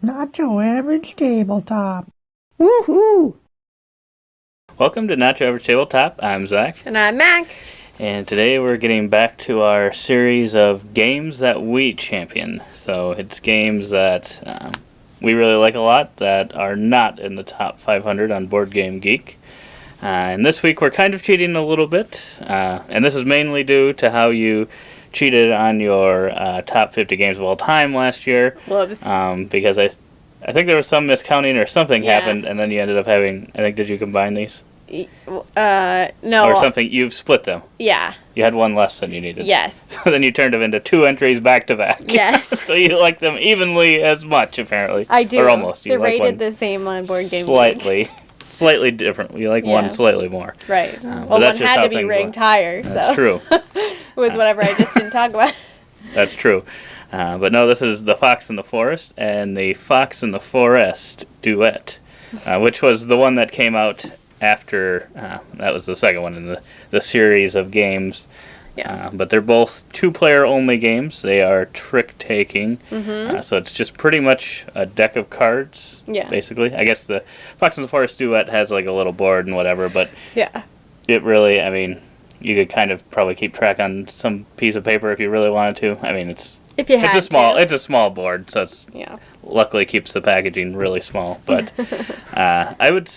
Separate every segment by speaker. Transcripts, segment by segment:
Speaker 1: Not your average tabletop. Woohoo!
Speaker 2: Welcome to Not Your Average Tabletop. I'm Zach.
Speaker 3: And I'm Mac.
Speaker 2: And today we're getting back to our series of games that we champion. So it's games that we really like a lot that are not in the top 500 on BoardGameGeek. And this week we're kind of cheating a little bit. And this is mainly due to how you cheated on your top 50 games of all time last year.
Speaker 3: Whoops.
Speaker 2: Because I think there was some miscounting or something happened, and then you ended up having, I think, did you combine these?
Speaker 3: No.
Speaker 2: Or something, you've split them.
Speaker 3: Yeah.
Speaker 2: You had one less than you needed.
Speaker 3: Yes.
Speaker 2: So then you turned them into 2 entries back to back.
Speaker 3: Yes.
Speaker 2: So you like them evenly as much, apparently.
Speaker 3: I do.
Speaker 2: Or almost.
Speaker 3: They're rated the same on BoardGameGeek.
Speaker 2: Slightly different. You like one slightly more.
Speaker 3: Right.
Speaker 2: Well,
Speaker 3: one had to be ranked higher.
Speaker 2: That's
Speaker 3: so.
Speaker 2: true.
Speaker 3: It was whatever I just didn't talk about.
Speaker 2: That's true. But no, this is The Fox in the Forest and The Fox in the Forest Duet, which was the one that came out after, that was the second one in the series of games.
Speaker 3: Yeah.
Speaker 2: But they're both 2-player only games. They are trick-taking.
Speaker 3: Mm-hmm.
Speaker 2: So it's just pretty much a deck of cards, basically. I guess the Fox in the Forest Duet has like a little board and whatever, but it really, I mean, you could kind of probably keep track on some piece of paper if you really wanted to. I mean, it's a small board, so it's luckily keeps the packaging really small. But I would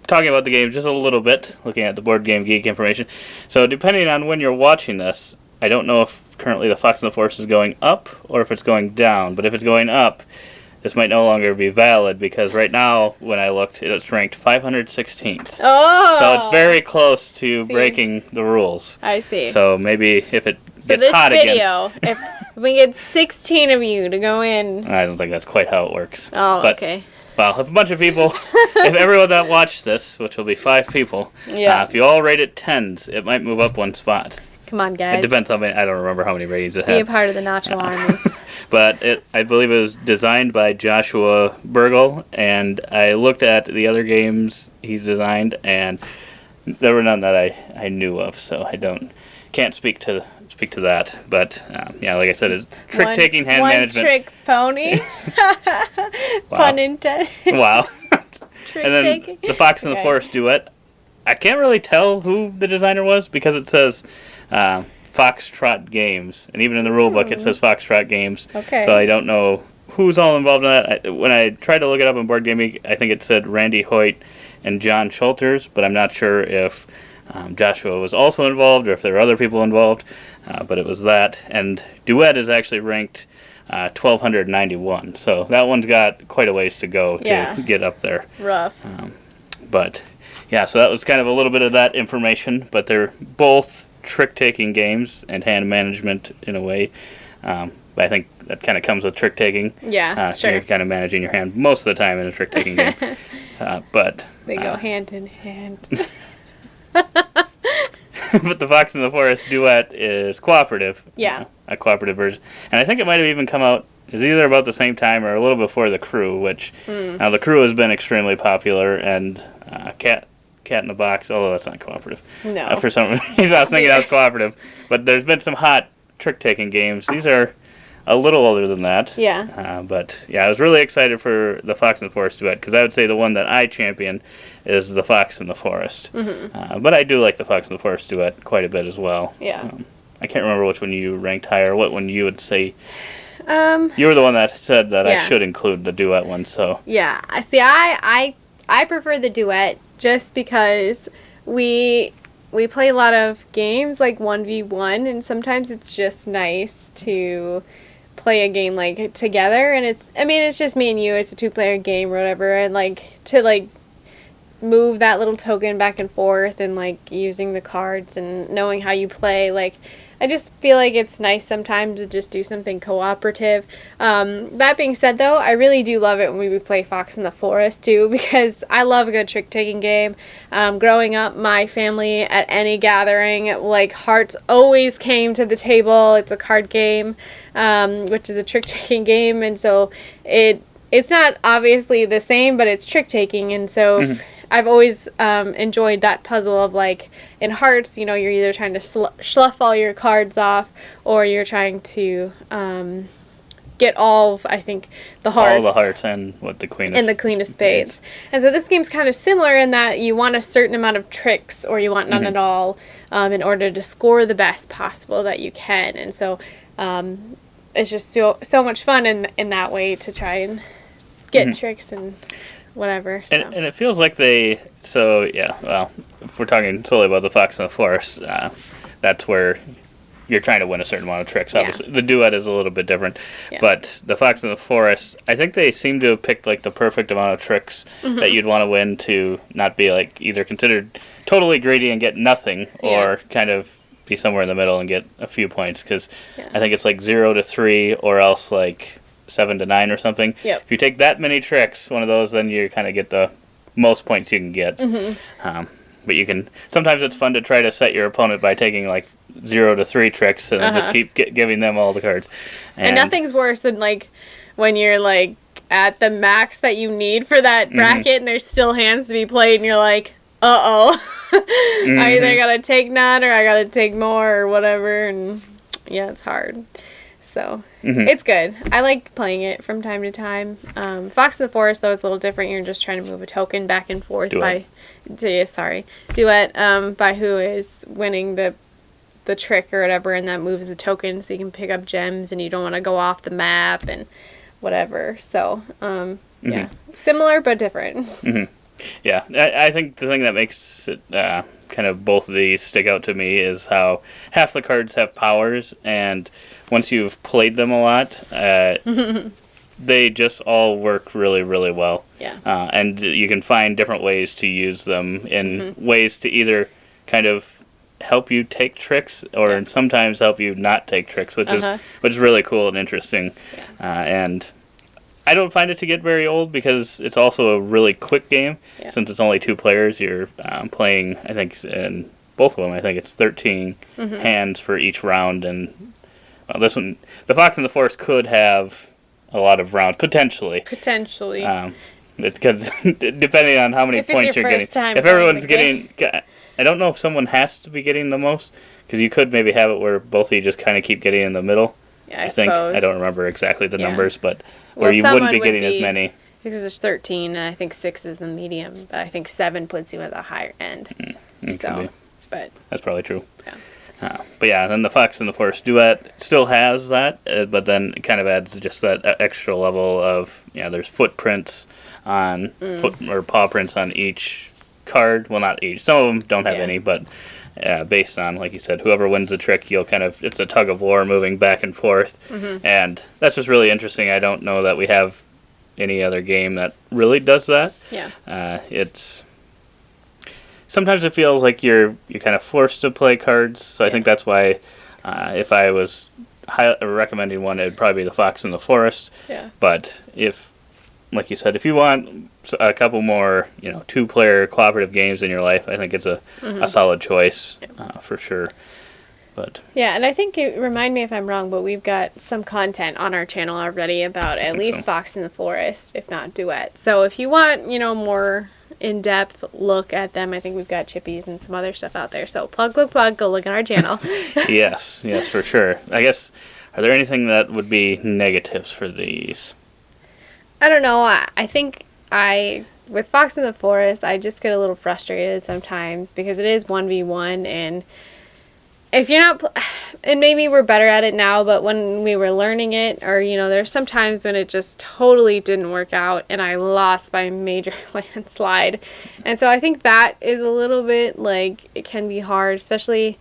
Speaker 2: talking about the game just a little bit, looking at the BoardGameGeek information. So depending on when you're watching this, I don't know if currently the Fox in the Forest is going up or if it's going down. But if it's going up, this might no longer be valid because right now, when I looked, it's ranked 516th.
Speaker 3: Oh!
Speaker 2: So it's very close to breaking the rules.
Speaker 3: I see.
Speaker 2: So maybe if it gets hot again.
Speaker 3: So this video, if we get 16 of you to go in.
Speaker 2: I don't think that's quite how it works.
Speaker 3: Oh,
Speaker 2: but,
Speaker 3: okay.
Speaker 2: Well, if a bunch of people, if everyone that watched this, which will be 5 people, if you all rate it 10s, it might move up 1 spot.
Speaker 3: Come on, guys.
Speaker 2: It depends on I don't remember how many ratings it had.
Speaker 3: Be a part of the Nacho Army.
Speaker 2: But I believe it was designed by Joshua Burgle, and I looked at the other games he's designed, and there were none that I knew of, so I can't speak to that. But like I said, it's trick-taking, hand management.
Speaker 3: One-trick pony. Pun intended.
Speaker 2: Wow.
Speaker 3: Trick
Speaker 2: and then
Speaker 3: taking.
Speaker 2: the Fox in the Forest Duet. I can't really tell who the designer was because it says Foxtrot Games, and even in the rule book it says Foxtrot Games.
Speaker 3: Okay.
Speaker 2: So I don't know who's all involved in that. When I tried to look it up on BoardGameGeek, I think it said Randy Hoyt and John Schulters, but I'm not sure if Joshua was also involved or if there were other people involved. But it was that, and Duet is actually ranked 1291. So that one's got quite a ways to go to get up there.
Speaker 3: Rough.
Speaker 2: But so that was kind of a little bit of that information. But they're both trick-taking games and hand management in a way. But I think that kind of comes with trick-taking.
Speaker 3: Yeah,
Speaker 2: so you're kind of managing your hand most of the time in a trick-taking game. But
Speaker 3: they go hand in hand.
Speaker 2: But the Fox in the Forest Duet is cooperative.
Speaker 3: Yeah.
Speaker 2: A cooperative version. And I think it might have even come out, is either about the same time or a little before The Crew, which now The Crew has been extremely popular, and Cat in the Box, although that's not cooperative.
Speaker 3: No.
Speaker 2: For some reason, he's not thinking that was cooperative. But there's been some hot trick-taking games. These are a little older than that.
Speaker 3: Yeah.
Speaker 2: But I was really excited for the Fox in the Forest Duet, because I would say the one that I champion is the Fox in the Forest.
Speaker 3: Mm-hmm.
Speaker 2: But I do like the Fox in the Forest Duet quite a bit as well.
Speaker 3: Yeah.
Speaker 2: I can't remember which one you ranked higher, what one you would say. You were the one that said that I should include the Duet one, so.
Speaker 3: Yeah. See, I prefer the Duet just because we play a lot of games like 1v1, and sometimes it's just nice to play a game like together, and it's just me and you, it's a 2-player game or whatever, and to move that little token back and forth and using the cards and knowing how you play, I just feel like it's nice sometimes to just do something cooperative. That being said, though, I really do love it when we play Fox in the Forest, too, because I love a good trick-taking game. Growing up, my family, at any gathering, hearts always came to the table. It's a card game, which is a trick-taking game, and so it's not obviously the same, but it's trick-taking, and so I've always enjoyed that puzzle of, in Hearts, you're either trying to slough all your cards off, or you're trying to get all of, I think, the hearts.
Speaker 2: All the hearts and the Queen
Speaker 3: of Spades. And so this game's kind of similar in that you want a certain amount of tricks, or you want none at all, in order to score the best possible that you can. And so it's just so much fun in that way to try and get tricks and whatever. So.
Speaker 2: And it feels like if we're talking solely about the Fox in the Forest, that's where you're trying to win a certain amount of tricks. Obviously, the Duet is a little bit different, but the Fox in the Forest, I think they seem to have picked like the perfect amount of tricks that you'd want to win to not be like either considered totally greedy and get nothing, or kind of be somewhere in the middle and get a few points. Because I think it's like 0 to 3, or else like 7 to 9 or something.
Speaker 3: Yep.
Speaker 2: If you take that many tricks, one of those, then you kind of get the most points you can get. But you can sometimes it's fun to try to set your opponent by taking like 0 to 3 tricks and then just keep giving them all the cards.
Speaker 3: And nothing's worse than like when you're like at the max that you need for that bracket and there's still hands to be played and you're like, I either gotta take none or I gotta take more or whatever, and it's hard. So it's good. I like playing it from time to time. Fox in the Forest though is a little different. You're just trying to move a token back and forth Duet by who is winning the trick or whatever, and that moves the token so you can pick up gems and you don't want to go off the map and whatever. So similar but different.
Speaker 2: Yeah, I think the thing that makes it kind of both of these stick out to me is how half the cards have powers, and once you've played them a lot, they just all work really, really well.
Speaker 3: Yeah.
Speaker 2: And you can find different ways to use them in ways to either kind of help you take tricks or sometimes help you not take tricks, which is really cool and interesting. Yeah. And I don't find it to get very old because it's also a really quick game. Yeah. Since it's only 2 players, you're playing, I think, in both of them, I think it's 13 hands for each round. And this one, the Fox in the Forest could have a lot of rounds, potentially. Because depending on how many points you're getting. If everyone's getting... I don't know if someone has to be getting the most, because you could maybe have it where both of you just kind of keep getting in the middle.
Speaker 3: Yeah, I
Speaker 2: think.
Speaker 3: Suppose.
Speaker 2: I don't remember exactly the numbers, but where you wouldn't be getting as many.
Speaker 3: Because there's 13, and I think 6 is the medium, but I think 7 puts you at the higher end. But
Speaker 2: that's probably true.
Speaker 3: Yeah.
Speaker 2: But yeah, then the Fox in the Forest Duet still has that, but then it kind of adds just that extra level of, there's footprints on, foot or paw prints on each card. Well, not each. Some of them don't have any, but based on, like you said, whoever wins the trick, it's a tug of war moving back and forth. And that's just really interesting. I don't know that we have any other game that really does that.
Speaker 3: Yeah.
Speaker 2: Sometimes it feels like you're kind of forced to play cards, so I think that's why if I was recommending one, it would probably be the Fox in the Forest.
Speaker 3: Yeah.
Speaker 2: But if, like you said, if you want a couple more, 2-player cooperative games in your life, I think it's a solid choice for sure. But
Speaker 3: and I think remind me if I'm wrong, but we've got some content on our channel already about at least Fox in the Forest, if not Duet. So if you want, more in-depth look at them, I think we've got chippies and some other stuff out there. So plug, go look at our channel.
Speaker 2: yes, for sure. I guess, are there anything that would be negatives for these?
Speaker 3: I don't know. I think with Fox in the Forest, I just get a little frustrated sometimes because it is 1v1, and if you're not, and maybe we're better at it now, but when we were learning it, or, there's some times when it just totally didn't work out and I lost by a major landslide. And so I think that is a little bit like, it can be hard, especially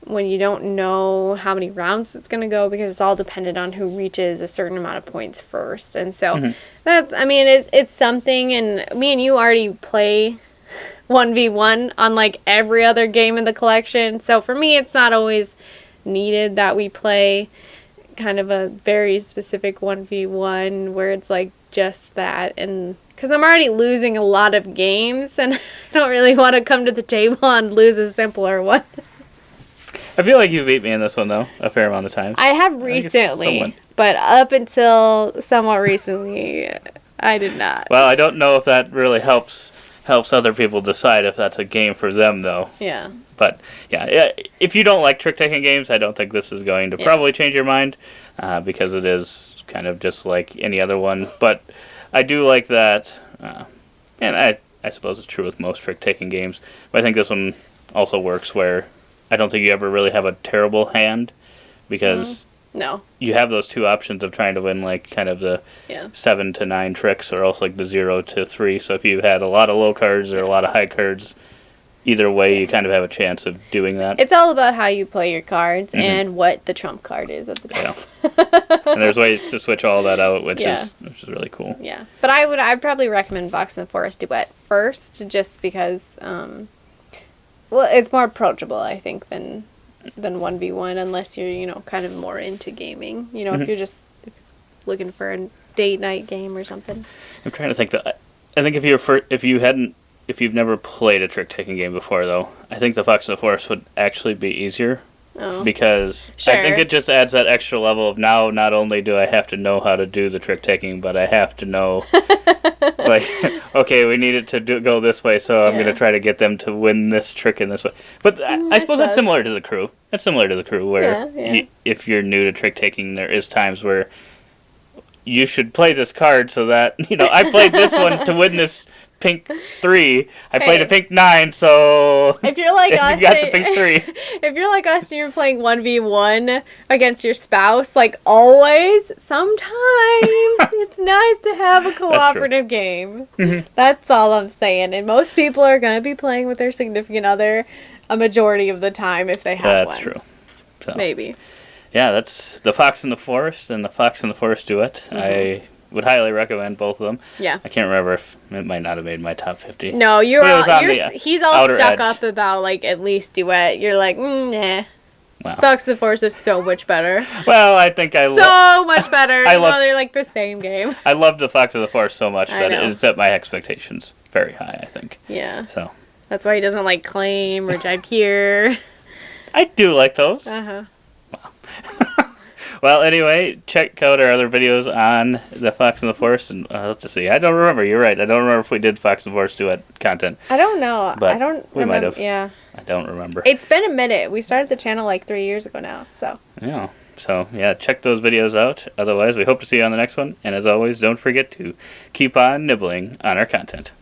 Speaker 3: when you don't know how many rounds it's going to go, because it's all dependent on who reaches a certain amount of points first. And so it's something, and me and you already play 1v1 on like every other game in the collection. So for me, it's not always needed that we play kind of a very specific 1v1 where it's like just that, and because I'm already losing a lot of games and I don't really want to come to the table and lose a simpler one.
Speaker 2: I feel like you beat me in this one though a fair amount of times.
Speaker 3: I have recently, but up until somewhat recently I did not.
Speaker 2: Well, I don't know if that really helps other people decide if that's a game for them, though.
Speaker 3: Yeah.
Speaker 2: But yeah, if you don't like trick-taking games, I don't think this is going to probably change your mind, because it is kind of just like any other one. But I do like that, and I suppose it's true with most trick-taking games. But I think this one also works where I don't think you ever really have a terrible hand, because
Speaker 3: no,
Speaker 2: you have those two options of trying to win like kind of the 7 to 9 tricks, or also like the 0 to 3. So if you had a lot of low cards or a lot of high cards, either way you kind of have a chance of doing that.
Speaker 3: It's all about how you play your cards and what the trump card is at the time.
Speaker 2: And there's ways to switch all that out, which is really cool.
Speaker 3: Yeah, but I'd probably recommend Fox and the Forest Duet first, just because it's more approachable, I think, than 1v1, unless you're kind of more into gaming. If you're just looking for a date night game or something.
Speaker 2: I'm trying to think that I think if you've never played a trick-taking game before, though, I think the Fox and the Forest would actually be easier. Because I think it just adds that extra level of now not only do I have to know how to do the trick-taking, but I have to know, like, okay, we need it to go this way, so I'm going to try to get them to win this trick in this way. But I suppose that's similar to the crew. That's similar to the crew, where if you're new to trick-taking, there is times where you should play this card so that, I played this one to win this pink 3. I played a pink 9, so
Speaker 3: if you're like us,
Speaker 2: you got the pink 3.
Speaker 3: If you're like us and you're playing 1v1 against your spouse, like always, sometimes it's nice to have a cooperative game. That's all I'm saying. And most people are going to be playing with their significant other a majority of the time if they have one.
Speaker 2: That's true. So,
Speaker 3: maybe.
Speaker 2: Yeah, that's the Fox and the Forest and the Fox and the Forest Duet. I would highly recommend both of them.
Speaker 3: Yeah.
Speaker 2: I can't remember if it might not have made my top 50.
Speaker 3: No, he's all stuck up about like at least Duet. You're like, nah. Wow. Fox and the Forest is so much better.
Speaker 2: Well, I think
Speaker 3: so much better. They're like the same game.
Speaker 2: I loved the Fox and the Forest so much that it set my expectations very high, I think.
Speaker 3: Yeah.
Speaker 2: So
Speaker 3: that's why he doesn't like Claim or Jaipur.
Speaker 2: I do like those.
Speaker 3: Wow.
Speaker 2: Well, anyway, check out our other videos on the Fox and the Forest, and let's just see. I don't remember. You're right. I don't remember if we did Fox and the Forest Duet content.
Speaker 3: I don't know.
Speaker 2: But
Speaker 3: we
Speaker 2: might have.
Speaker 3: Yeah.
Speaker 2: I don't remember.
Speaker 3: It's been a minute. We started the channel like 3 years ago now, so.
Speaker 2: Yeah. So, check those videos out. Otherwise, we hope to see you on the next one. And as always, don't forget to keep on nibbling on our content.